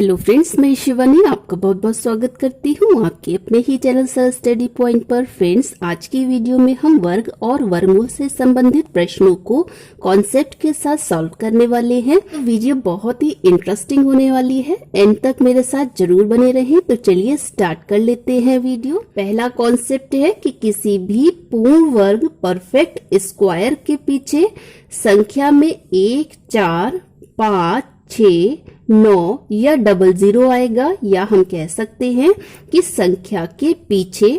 Hello friends, मैं शिवानी आपका बहुत बहुत स्वागत करती हूँ आपके अपने ही चैनल सर स्टडी पॉइंट पर। फ्रेंड्स, आज की वीडियो में हम वर्ग और वर्गमूल से संबंधित प्रश्नों को कॉन्सेप्ट के साथ सॉल्व करने वाले हैं। तो वीडियो बहुत ही इंटरेस्टिंग होने वाली है, एंड तक मेरे साथ जरूर बने रहें। तो चलिए स्टार्ट कर लेते हैं वीडियो। पहला कॉन्सेप्ट है कि किसी भी पूर्ण वर्ग परफेक्ट स्क्वायर के पीछे संख्या में 1, 4, 5, 6, 9 या 00 आएगा, या हम कह सकते हैं कि संख्या के पीछे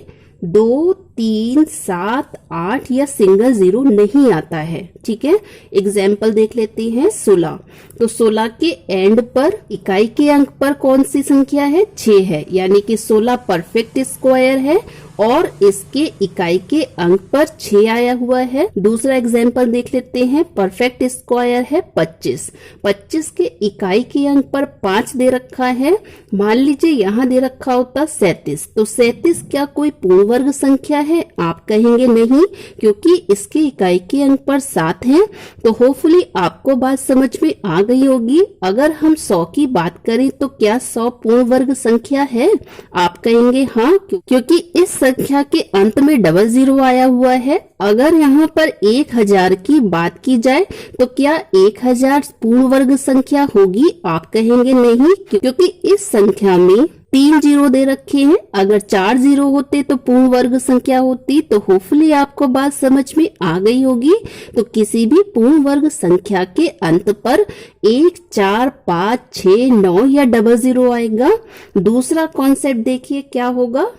2, 3, 7, 8 या सिंगल 0 नहीं आता है। ठीक है, एग्जाम्पल देख लेते हैं। 16, तो 16 के एंड पर इकाई के अंक पर कौन सी संख्या है? 6 है, यानी कि 16 परफेक्ट स्क्वायर है और इसके इकाई के अंक पर 6 आया हुआ है। दूसरा एग्जाम्पल देख लेते हैं। परफेक्ट स्क्वायर है 25, 25 के इकाई के अंक पर 5 दे रखा है। मान लीजिए यहाँ दे रखा होता 37, तो 37 क्या कोई पूर्ण वर्ग संख्या है? आप कहेंगे नहीं, क्योंकि इसके इकाई के अंक पर 7 हैं। तो होपफुली आपको बात समझ में आ गई होगी। अगर हम 100 की बात करें तो क्या 100 पूर्ण वर्ग संख्या है? आप कहेंगे हाँ, क्योंकि इस संख्या के अंत में 00 आया हुआ है। अगर यहाँ पर 1000 की बात की जाए तो क्या 1000 पूर्ण वर्ग संख्या होगी? आप कहेंगे नहीं, क्योंकि इस संख्या में 3 0 दे रखे हैं। अगर 4 0 होते तो पूर्ण वर्ग संख्या होती। तो होपफुली आपको बात समझ में आ गई होगी। तो किसी भी पूर्ण वर्ग संख्या के अंत पर 1, 4, 5, 6, 9 या 00 आएगा। दूसरा कॉन्सेप्ट देखिए क्या होगा।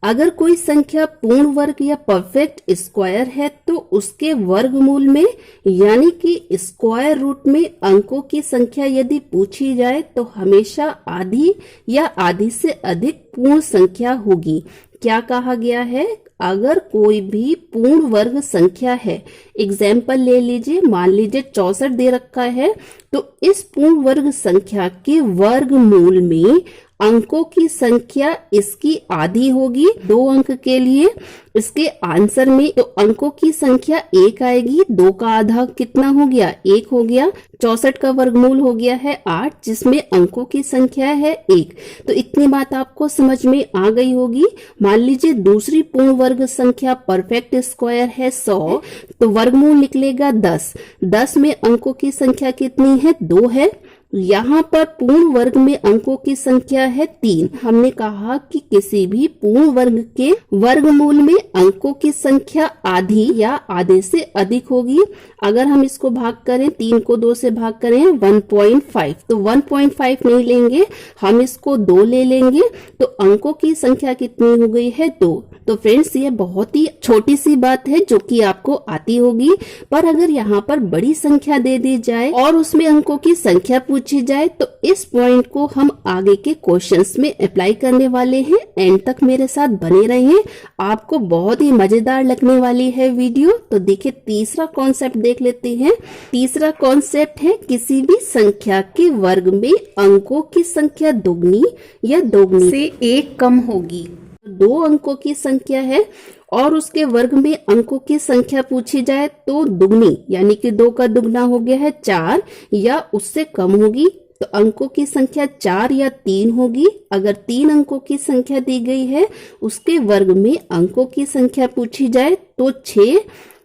अगर कोई संख्या पूर्ण वर्ग या परफेक्ट स्क्वायर है तो उसके वर्गमूल में, यानी कि स्क्वायर रूट में अंकों की संख्या यदि पूछी जाए तो हमेशा आधी या आधी से अधिक पूर्ण संख्या होगी। क्या कहा गया है? अगर कोई भी पूर्ण वर्ग संख्या है, एग्जाम्पल ले लीजिए, मान लीजिए 64 दे रखा है, तो इस पूर्ण वर्ग संख्या के वर्गमूल में अंकों की संख्या इसकी आधी होगी 2 अंक के लिए। इसके आंसर में तो अंकों की संख्या 1 आएगी। 2 का आधा कितना हो गया? 1 हो गया। 64 का वर्गमूल हो गया है 8, जिसमें अंकों की संख्या है 1। तो इतनी बात आपको समझ में आ गई होगी। मान लीजिए दूसरी पूर्ण वर्ग संख्या परफेक्ट स्क्वायर है 100, तो वर्गमूल निकलेगा 10। 10 में अंकों की संख्या कितनी है? 2 है। यहाँ पर पूर्ण वर्ग में अंकों की संख्या है 3। हमने कहा कि किसी भी पूर्ण वर्ग के वर्गमूल में अंकों की संख्या आधी या आधे से अधिक होगी। अगर हम इसको भाग करें, 3 को 2 से भाग करें 1.5, तो 1.5 नहीं लेंगे, हम इसको 2 ले लेंगे। तो अंकों की संख्या कितनी हो गई है? 2। तो फ्रेंड्स, ये बहुत ही छोटी सी बात है जो कि आपको आती होगी, पर अगर यहाँ पर बड़ी संख्या दे दी जाए और उसमें अंकों की संख्या पूछी जाए तो इस पॉइंट को हम आगे के क्वेश्चंस में अप्लाई करने वाले हैं। एंड तक मेरे साथ बने रहें, आपको बहुत ही मजेदार लगने वाली है वीडियो। तो देखिए, तीसरा कॉन्सेप्ट देख लेते हैं। तीसरा कॉन्सेप्ट है किसी भी संख्या के वर्ग में अंकों की संख्या दुगनी या दोगुनी से 1 कम होगी। 2 अंकों की संख्या है और उसके वर्ग में अंकों की संख्या पूछी जाए तो दुगनी, यानी कि 2 का दुगना हो गया है 4 या उससे कम होगी। तो अंकों की संख्या 4 या 3 होगी। अगर 3 अंकों की संख्या दी गई है, उसके वर्ग में अंकों की संख्या पूछी जाए तो 6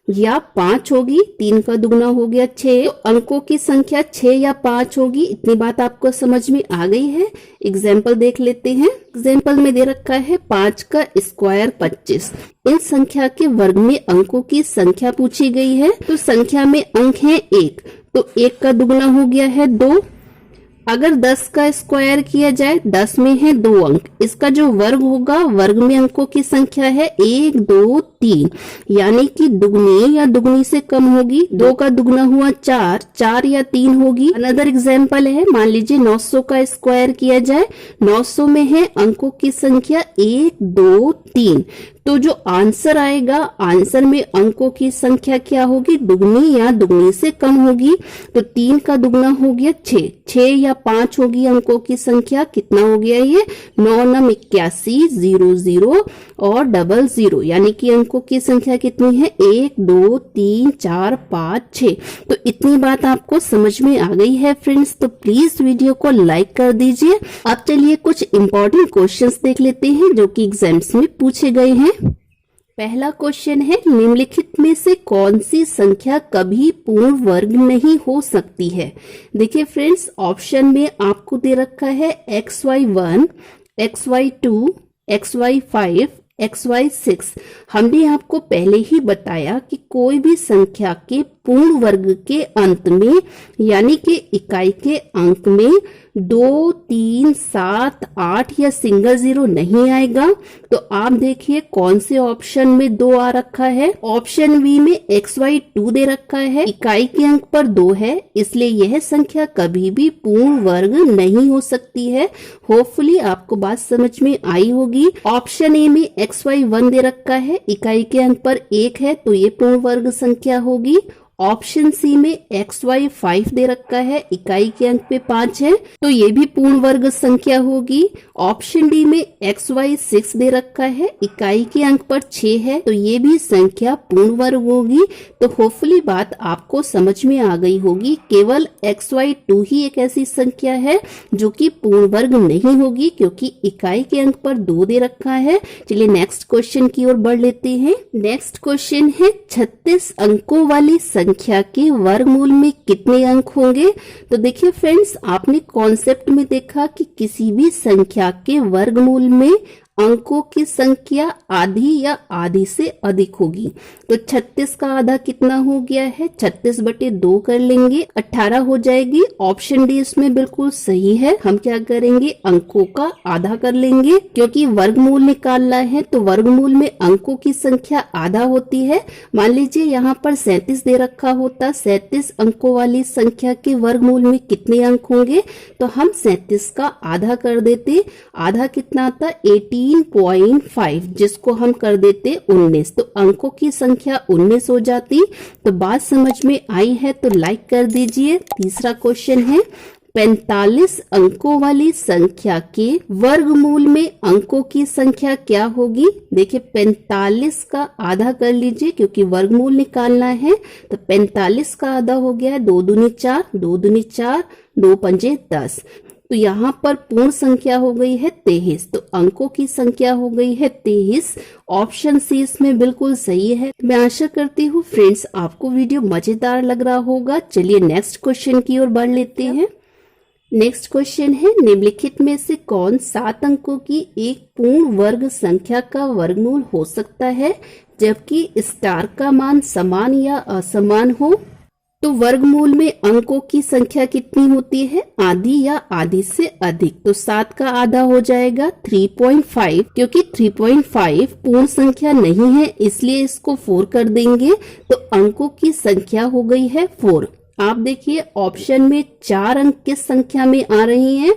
या 5 होगी। 3 का दुगना हो गया 6, तो अंकों की संख्या 6 या 5 होगी। इतनी बात आपको समझ में आ गई है। एग्जाम्पल देख लेते हैं। एग्जाम्पल में दे रखा है 5 का स्क्वायर 25। इन संख्या के वर्ग में अंकों की संख्या पूछी गई है, तो संख्या में अंक है 1, तो 1 का दुगना हो गया है 2। अगर 10 का स्क्वायर किया जाए, 10 में है 2 अंक, इसका जो वर्ग होगा, वर्ग में अंकों की संख्या है 1, 2, 3, यानी कि दुगनी या दुगनी से कम होगी। 2 का दुगना हुआ 4, 4 या 3 होगी। अनदर एग्जाम्पल है, मान लीजिए 900 का स्क्वायर किया जाए, 900 में है अंकों की संख्या 1, 2, 3, तो जो आंसर आएगा, आंसर में अंकों की संख्या क्या होगी, दुगनी या दुगनी से कम होगी। तो 3 का दुगना हो गया 6, 6 या 5 होगी अंकों की संख्या, कितना हो गया ये 9 9 81 0 0 और 00, यानी कि अंकों की संख्या कितनी है 1 2 3 4 5 6। तो इतनी बात आपको समझ में आ गई है फ्रेंड्स, तो प्लीज वीडियो को लाइक कर दीजिए। अब चलिए कुछ इंपॉर्टेंट क्वेश्चंस देख लेते हैं जो कि एग्जाम्स में पूछे गए हैं। पहला क्वेश्चन है, निम्नलिखित में से कौन सी संख्या कभी पूर्ण वर्ग नहीं हो सकती है। देखिए फ्रेंड्स, ऑप्शन में आपको दे रखा है xy1, xy2, xy5, xy6। हमने आपको पहले ही बताया कि कोई भी संख्या के पूर्ण वर्ग के अंत में यानी कि इकाई के अंक में 2, 3, 7, 8 या सिंगल 0 नहीं आएगा। तो आप देखिए कौन से ऑप्शन में 2 आ रखा है। ऑप्शन बी में xy2 दे रखा है, इकाई के अंक पर 2 है, इसलिए यह संख्या कभी भी पूर्ण वर्ग नहीं हो सकती है। होपफुली आपको बात समझ में आई होगी। ऑप्शन ए में xy1 दे रखा है, इकाई के अंक पर 1 है, तो ये पूर्ण वर्ग संख्या होगी। ऑप्शन सी में xy5 दे रखा है, इकाई के अंक पे 5 है, तो ये भी पूर्ण वर्ग संख्या होगी। ऑप्शन डी में xy6 दे रखा है, इकाई के अंक पर 6 है, तो ये भी संख्या पूर्ण वर्ग होगी। तो होपफुली बात आपको समझ में आ गई होगी। केवल xy2 ही एक ऐसी संख्या है जो कि पूर्ण वर्ग नहीं होगी, क्योंकि इकाई के अंक पर 2 दे रखा है। चलिए नेक्स्ट क्वेश्चन की ओर बढ़ लेते हैं। नेक्स्ट क्वेश्चन है, 36 अंकों वाली संख्या के वर्गमूल में कितने अंक होंगे। तो देखिए फ्रेंड्स, आपने कॉन्सेप्ट में देखा कि किसी भी संख्या के वर्गमूल में अंकों की संख्या आधी या आधी से अधिक होगी। तो 36 का आधा कितना हो गया है, 36/2 कर लेंगे, 18 हो जाएगी। ऑप्शन डी इसमें बिल्कुल सही है। हम क्या करेंगे, अंकों का आधा कर लेंगे, क्योंकि वर्गमूल निकालना है तो वर्गमूल में अंकों की संख्या आधा होती है। मान लीजिए यहाँ पर 37 दे रखा होता, 37 अंकों वाली संख्या के वर्गमूल में कितने अंक होंगे, तो हम 37 का आधा कर देते। आधा कितना आता, 18.5, जिसको हम कर देते 19, तो अंकों की संख्या 19 हो जाती। तो बात समझ में आई है तो लाइक कर दीजिए। तीसरा क्वेश्चन है, 45 अंकों वाली संख्या के वर्गमूल में अंकों की संख्या क्या होगी। देखिए 45 का आधा कर लीजिए, क्योंकि वर्गमूल निकालना है। तो 45 का आधा हो गया है 2 दूनी 4, 2 दूनी 4, 2 पंजे 10। तो यहाँ पर पूर्ण संख्या हो गई है 23, तो अंकों की संख्या हो गई है 23। ऑप्शन सी इसमें बिल्कुल सही है। मैं आशा करती हूँ फ्रेंड्स आपको वीडियो मजेदार लग रहा होगा। चलिए नेक्स्ट क्वेश्चन की ओर बढ़ लेते हैं। नेक्स्ट क्वेश्चन है, निम्नलिखित में से कौन 7 अंकों की एक पूर्ण वर्ग संख्या का वर्गमूल हो सकता है, जबकि स्टार का मान समान या असमान हो। तो वर्गमूल में अंकों की संख्या कितनी होती है, आधी या आधी से अधिक। तो 7 का आधा हो जाएगा 3.5, क्योंकि 3.5 पूर्ण संख्या नहीं है, इसलिए इसको 4 कर देंगे। तो अंकों की संख्या हो गई है 4। आप देखिए ऑप्शन में 4 अंक किस संख्या में आ रही हैं।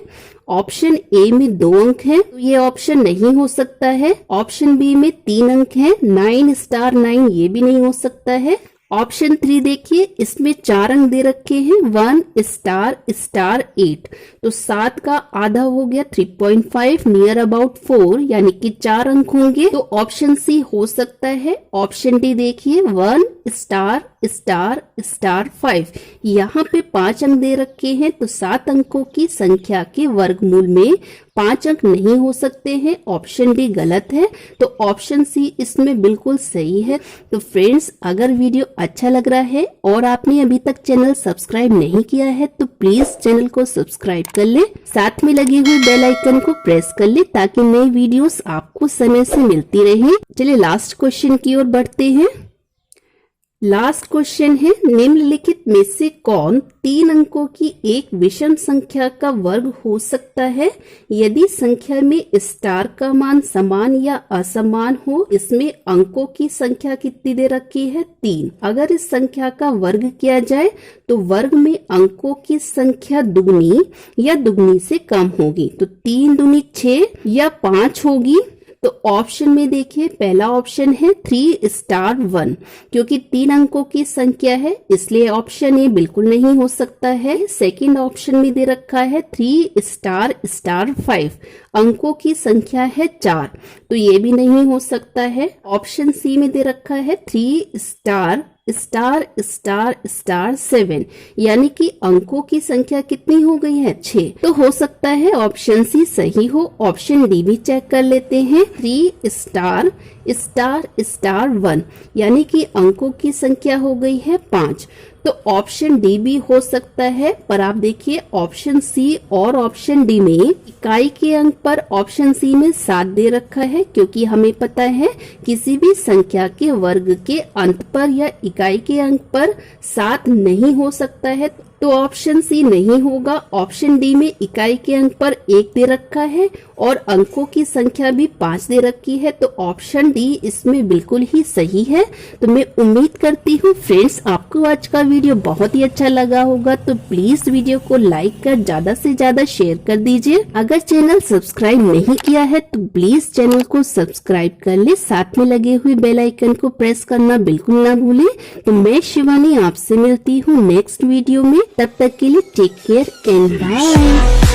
ऑप्शन ए में 2 अंक है, तो ये ऑप्शन नहीं हो सकता है। ऑप्शन बी में 3 अंक है, 9 स्टार 9, ये भी नहीं हो सकता है। ऑप्शन 3 देखिए, इसमें 4 अंक दे रखे हैं, 1 स्टार स्टार 8, तो 7 का आधा हो गया 3.5, नियर अबाउट 4, यानी कि 4 अंक होंगे। तो ऑप्शन सी हो सकता है। ऑप्शन डी देखिए, 1 स्टार स्टार स्टार 5, यहाँ पे 5 अंक दे रखे हैं, तो 7 अंकों की संख्या के वर्गमूल में 5 अंक नहीं हो सकते हैं। ऑप्शन डी गलत है, तो ऑप्शन सी इसमें बिल्कुल सही है। तो फ्रेंड्स, अगर वीडियो अच्छा लग रहा है और आपने अभी तक चैनल सब्सक्राइब नहीं किया है तो प्लीज चैनल को सब्सक्राइब कर ले, साथ में लगी हुई बेल आइकन को प्रेस कर ले, ताकि नई वीडियोस आपको समय से मिलती रहे। चलिए लास्ट क्वेश्चन की ओर बढ़ते हैं। लास्ट क्वेश्चन है, निम्नलिखित में से कौन 3 अंकों की एक विषम संख्या का वर्ग हो सकता है, यदि संख्या में स्टार का मान समान या असमान हो। इसमें अंकों की संख्या कितनी दे रखी है, 3। अगर इस संख्या का वर्ग किया जाए तो वर्ग में अंकों की संख्या दुगनी या दुगनी से कम होगी। तो 3 दूनी 6 या 5 होगी। तो ऑप्शन में देखिए पहला ऑप्शन है 3 स्टार 1, क्योंकि 3 अंकों की संख्या है इसलिए ऑप्शन ए बिल्कुल नहीं हो सकता है। सेकंड ऑप्शन में दे रखा है 3 स्टार स्टार 5, अंकों की संख्या है 4, तो ये भी नहीं हो सकता है। ऑप्शन सी में दे रखा है 3 स्टार स्टार स्टार स्टार 7, यानी कि अंकों की संख्या कितनी हो गई है 6, तो हो सकता है ऑप्शन सी सही हो। ऑप्शन डी भी चेक कर लेते हैं 3 स्टार स्टार स्टार 1, यानी कि अंकों की संख्या हो गई है 5, तो ऑप्शन डी भी हो सकता है। पर आप देखिए ऑप्शन सी और ऑप्शन डी में इकाई के अंक पर ऑप्शन सी में 7 दे रखा है, क्योंकि हमें पता है किसी भी संख्या के वर्ग के अंत पर या इकाई के अंक पर 7 नहीं हो सकता है, तो ऑप्शन सी नहीं होगा। ऑप्शन डी में इकाई के अंक पर 1 दे रखा है और अंकों की संख्या भी 5 दे रखी है, तो ऑप्शन डी इसमें बिल्कुल ही सही है। तो मैं उम्मीद करती हूँ फ्रेंड्स आपको आज का वीडियो बहुत ही अच्छा लगा होगा, तो प्लीज वीडियो को लाइक कर ज्यादा से ज्यादा शेयर कर दीजिए। अगर चैनल सब्सक्राइब नहीं किया है तो प्लीज चैनल को सब्सक्राइब कर ले, साथ में लगे हुए बेल आइकन को प्रेस करना बिल्कुल ना भूले। तो मैं शिवानी आपसे मिलती हूँ नेक्स्ट वीडियो में, तब तक के लिए टेक केयर एंड बाय।